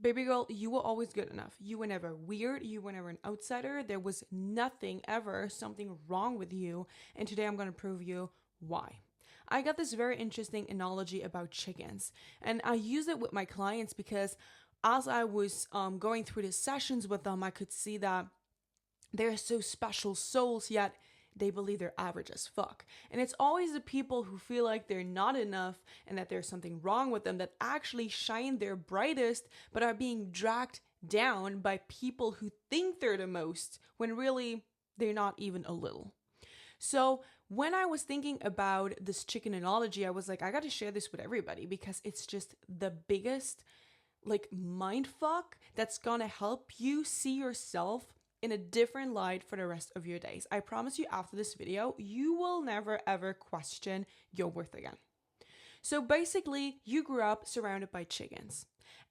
baby girl, you were always good enough. You were never weird. You were never an outsider. There was nothing ever, something wrong with you. And today I'm going to prove you why. I got this very interesting analogy about chickens, and I use it with my clients because as I was going through the sessions with them, I could see that they're so special souls, yet they believe they're average as fuck. And it's always the people who feel like they're not enough and that there's something wrong with them that actually shine their brightest, but are being dragged down by people who think they're the most when really they're not even a little. So when I was thinking about this chicken analogy, I was like, I got to share this with everybody because it's just the biggest like mind fuck that's gonna help you see yourself in a different light for the rest of your days. I promise you, after this video, you will never ever question your worth again. So basically, you grew up surrounded by chickens.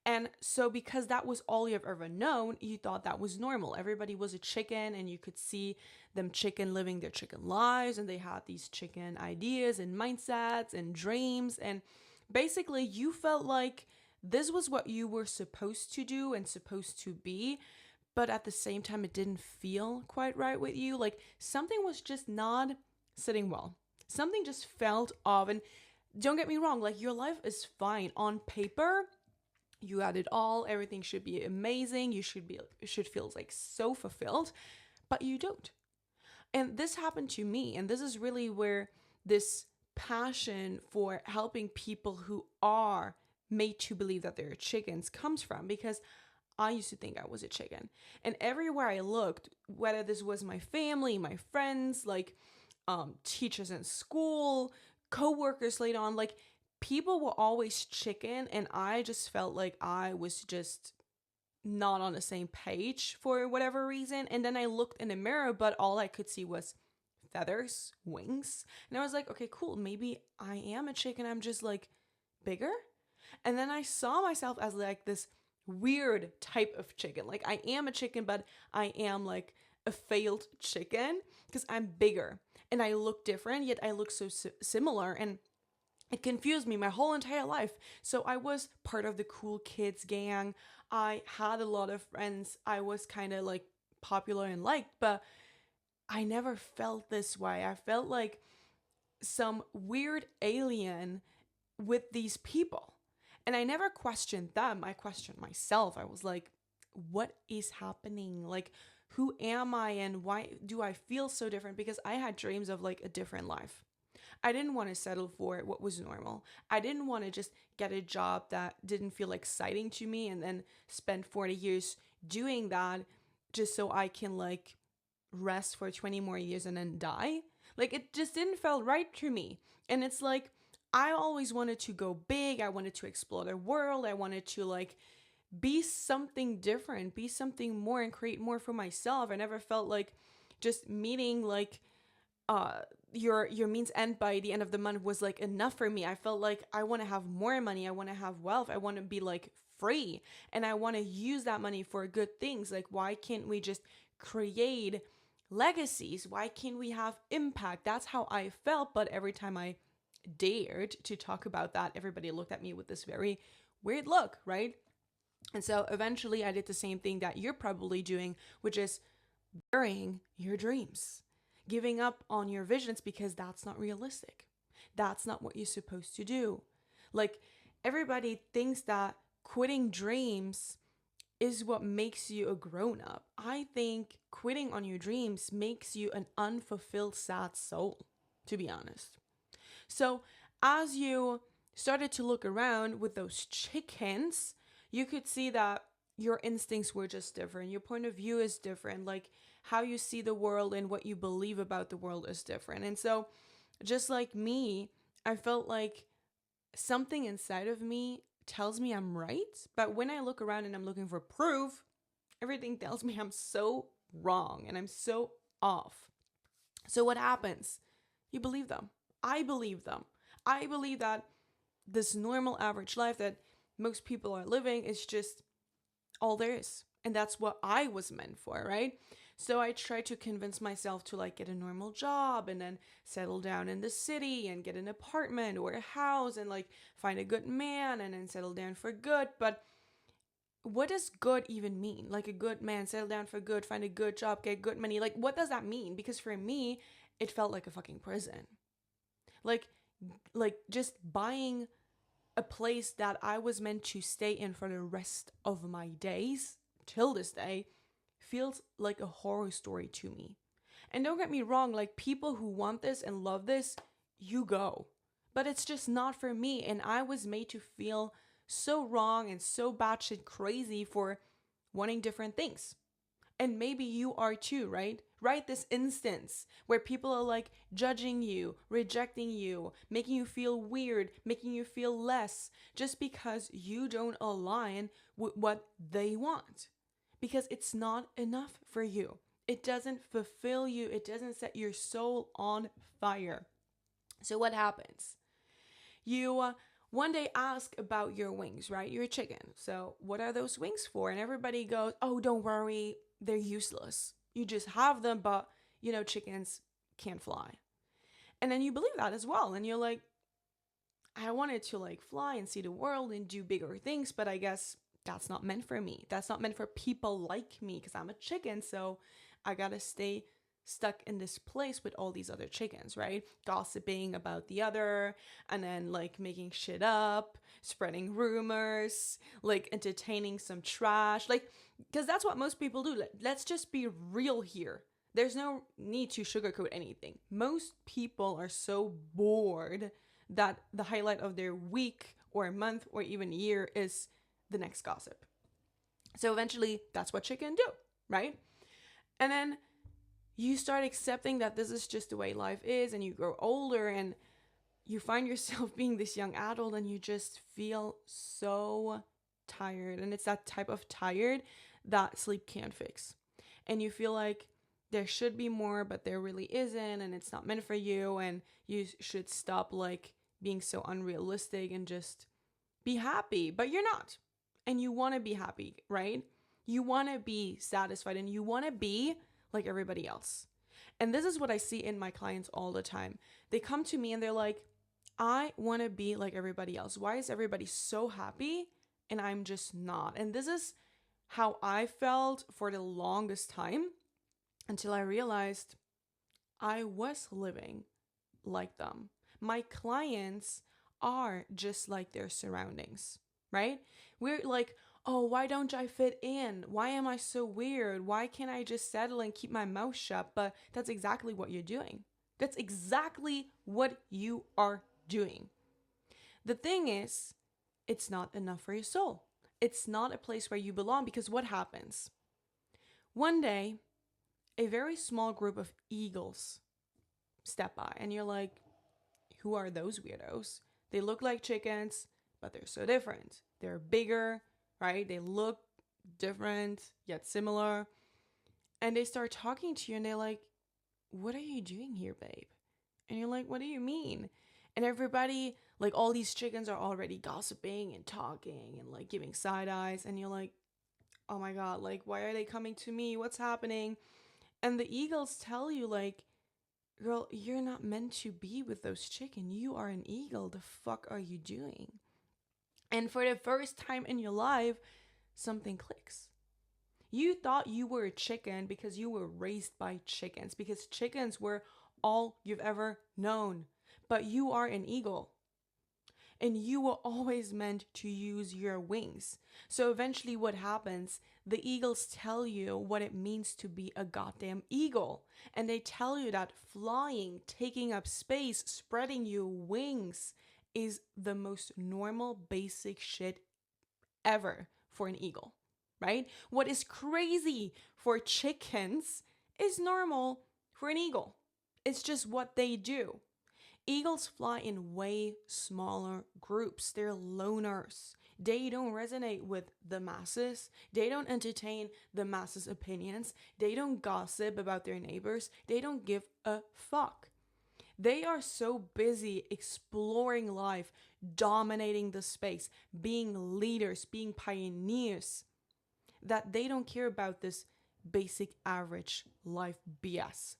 And so because that was all you've ever known, you thought that was normal. Everybody was a chicken and you could see them chicken living their chicken lives, and they had these chicken ideas and mindsets and dreams. And basically you felt like this was what you were supposed to do and supposed to be, but at the same time, it didn't feel quite right with you. Like something was just not sitting well. Something just felt off. And don't get me wrong, like your life is fine. On paper, you had it all. Everything should be amazing. You should feel like so fulfilled, but you don't. And this happened to me. And this is really where this passion for helping people who are made to believe that they're chickens comes from, because I used to think I was a chicken. And everywhere I looked, whether this was my family, my friends, like teachers in school, coworkers later on, like people were always chicken, and I just felt like I was just not on the same page for whatever reason. And then I looked in the mirror, but all I could see was feathers, wings. And I was like, okay, cool. Maybe I am a chicken. I'm just like bigger. And then I saw myself as like this weird type of chicken. Like I am a chicken, but I am like a failed chicken because I'm bigger and I look different, yet I look so similar. And it confused me my whole entire life. So I was part of the cool kids gang. I had a lot of friends. I was kind of like popular and liked, but I never felt this way. I felt like some weird alien with these people. And I never questioned them. I questioned myself. I was like, what is happening? Like, who am I and why do I feel so different? Because I had dreams of like a different life. I didn't want to settle for what was normal. I didn't want to just get a job that didn't feel exciting to me and then spend 40 years doing that just so I can like rest for 20 more years and then die. Like, it just didn't feel right to me. And it's like, I always wanted to go big. I wanted to explore the world. I wanted to like be something different, be something more, and create more for myself. I never felt like just meeting like your means end by the end of the month was like enough for me. I felt like I want to have more money. I want to have wealth. I want to be like free, and I want to use that money for good things. Like, why can't we just create legacies? Why can't we have impact? That's how I felt. But every time I dared to talk about that, everybody looked at me with this very weird look, right? And so eventually I did the same thing that you're probably doing, which is burying your dreams, giving up on your visions because that's not realistic. That's not what you're supposed to do. Like, everybody thinks that quitting dreams is what makes you a grown up. I think quitting on your dreams makes you an unfulfilled, sad soul, to be honest. So as you started to look around with those chickens, you could see that your instincts were just different. Your point of view is different. Like, how you see the world and what you believe about the world is different. And so just like me, I felt like something inside of me tells me I'm right. But when I look around and I'm looking for proof, everything tells me I'm so wrong and I'm so off. So what happens? You believe them. I believe them. I believe that this normal average life that most people are living is just all there is. And that's what I was meant for, right? So I tried to convince myself to like get a normal job and then settle down in the city and get an apartment or a house and like find a good man and then settle down for good. But what does good even mean? Like a good man, settle down for good, find a good job, get good money. Like, what does that mean? Because for me, it felt like a fucking prison. Like, just buying a place that I was meant to stay in for the rest of my days till this day feels like a horror story to me. And don't get me wrong, like people who want this and love this, you go. But it's just not for me. And I was made to feel so wrong and so batshit crazy for wanting different things. And maybe you are too, right? Right this instance where people are like judging you, rejecting you, making you feel weird, making you feel less just because you don't align with what they want. Because it's not enough for you. It doesn't fulfill you. It doesn't set your soul on fire. So what happens? You one day ask about your wings, right? You're a chicken. So what are those wings for? And everybody goes, oh, don't worry. They're useless. You just have them, but chickens can't fly. And then you believe that as well. And you're like, I wanted to like fly and see the world and do bigger things, but I guess that's not meant for me. That's not meant for people like me because I'm a chicken. So I gotta stay stuck in this place with all these other chickens, right? Gossiping about the other and then like making shit up, spreading rumors, like entertaining some trash, like, because that's what most people do. Let's just be real here. There's no need to sugarcoat anything. Most people are so bored that the highlight of their week or month or even year is the next gossip. So eventually that's what chickens do, right? And then you start accepting that this is just the way life is, and you grow older and you find yourself being this young adult and you just feel so tired. And it's that type of tired that sleep can't fix. And you feel like there should be more, but there really isn't, and it's not meant for you, and you should stop like being so unrealistic and just be happy, but you're not. And you want to be happy, right? You want to be satisfied and you want to be like everybody else. And this is what I see in my clients all the time. They come to me and they're like, I want to be like everybody else. Why is everybody so happy and I'm just not? And this is how I felt for the longest time until I realized I was living like them. My clients are just like their surroundings, right? We're like, oh, why don't I fit in? Why am I so weird? Why can't I just settle and keep my mouth shut? But that's exactly what you're doing. That's exactly what you are doing. The thing is, it's not enough for your soul. It's not a place where you belong, because what happens? One day, a very small group of eagles step by and you're like, who are those weirdos? They look like chickens, but they're so different. They're bigger, right? They look different yet similar. And they start talking to you and they're like, what are you doing here, babe? And you're like, what do you mean? And everybody, like all these chickens are already gossiping and talking and like giving side eyes. And you're like, oh my God, like, why are they coming to me? What's happening? And the eagles tell you like, girl, you're not meant to be with those chickens. You are an eagle. The fuck are you doing? And for the first time in your life, something clicks. You thought you were a chicken because you were raised by chickens, because chickens were all you've ever known. But you are an eagle. And you were always meant to use your wings. So eventually what happens, the eagles tell you what it means to be a goddamn eagle. And they tell you that flying, taking up space, spreading your wings is the most normal, basic shit ever for an eagle, right? What is crazy for chickens is normal for an eagle. It's just what they do. Eagles fly in way smaller groups. They're loners. They don't resonate with the masses. They don't entertain the masses' opinions. They don't gossip about their neighbors. They don't give a fuck. They are so busy exploring life, dominating the space, being leaders, being pioneers, that they don't care about this basic average life BS.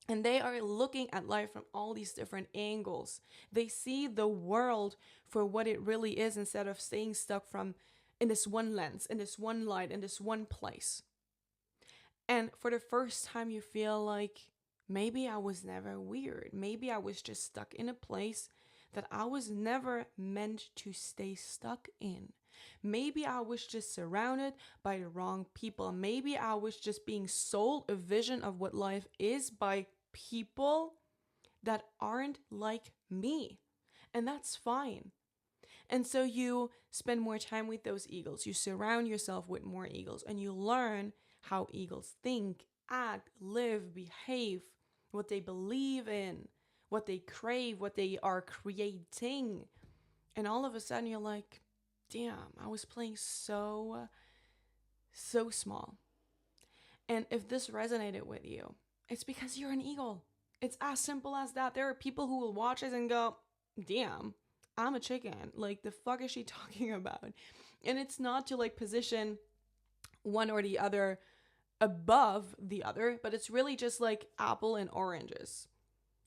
And they are looking at life from all these different angles. They see the world for what it really is instead of staying stuck from in this one lens, in this one light, in this one place. And for the first time, you feel like maybe I was never weird. Maybe I was just stuck in a place that I was never meant to stay stuck in. Maybe I was just surrounded by the wrong people. Maybe I was just being sold a vision of what life is by people that aren't like me. And that's fine. And so you spend more time with those eagles. You surround yourself with more eagles and you learn how eagles think, act, live, behave, what they believe in, what they crave, what they are creating. And all of a sudden you're like, damn, I was playing so small. And if this resonated with you, it's because you're an eagle. It's as simple as that. There are people who will watch this and go, damn, I'm a chicken. Like, the fuck is she talking about? And it's not to like position one or the other above the other, but it's really just like apple and oranges.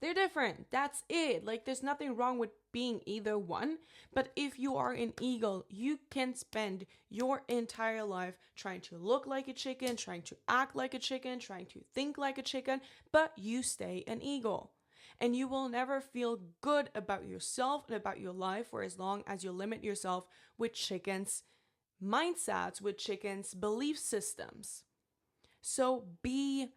They're different. That's it. Like, there's nothing wrong with being either one. But if you are an eagle, you can spend your entire life trying to look like a chicken, trying to act like a chicken, trying to think like a chicken, but you stay an eagle. And you will never feel good about yourself and about your life for as long as you limit yourself with chickens' mindsets, with chickens' belief systems. So be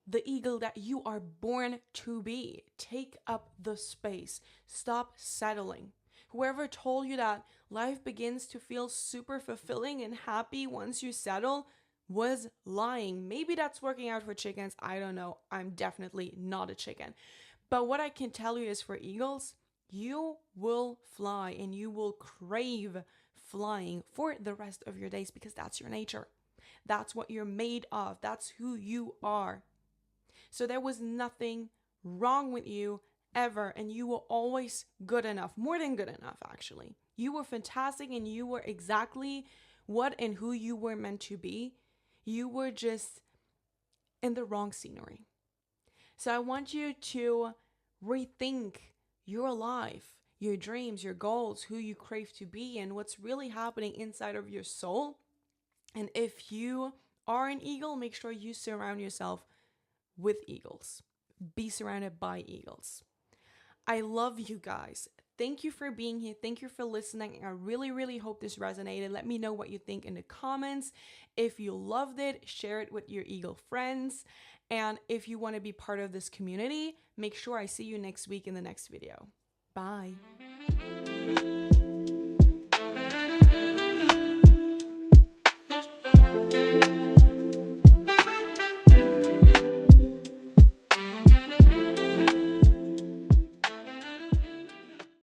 the eagle that you are born to be. Take up the space. Stop settling. Whoever told you that life begins to feel super fulfilling and happy once you settle was lying. Maybe that's working out for chickens. I don't know. I'm definitely not a chicken. But what I can tell you is for eagles, you will fly and you will crave flying for the rest of your days because that's your nature. That's what you're made of. That's who you are. So there was nothing wrong with you ever, and you were always good enough, more than good enough, actually. You were fantastic, and you were exactly what and who you were meant to be. You were just in the wrong scenery. So I want you to rethink your life, your dreams, your goals, who you crave to be, and what's really happening inside of your soul. And if you are an eagle, make sure you surround yourself with eagles. Be surrounded by eagles. I love you guys. Thank you for being here. Thank you for listening. I really, really hope this resonated. Let me know what you think in the comments. If you loved it, share it with your eagle friends. And if you want to be part of this community, make sure I see you next week in the next video. Bye.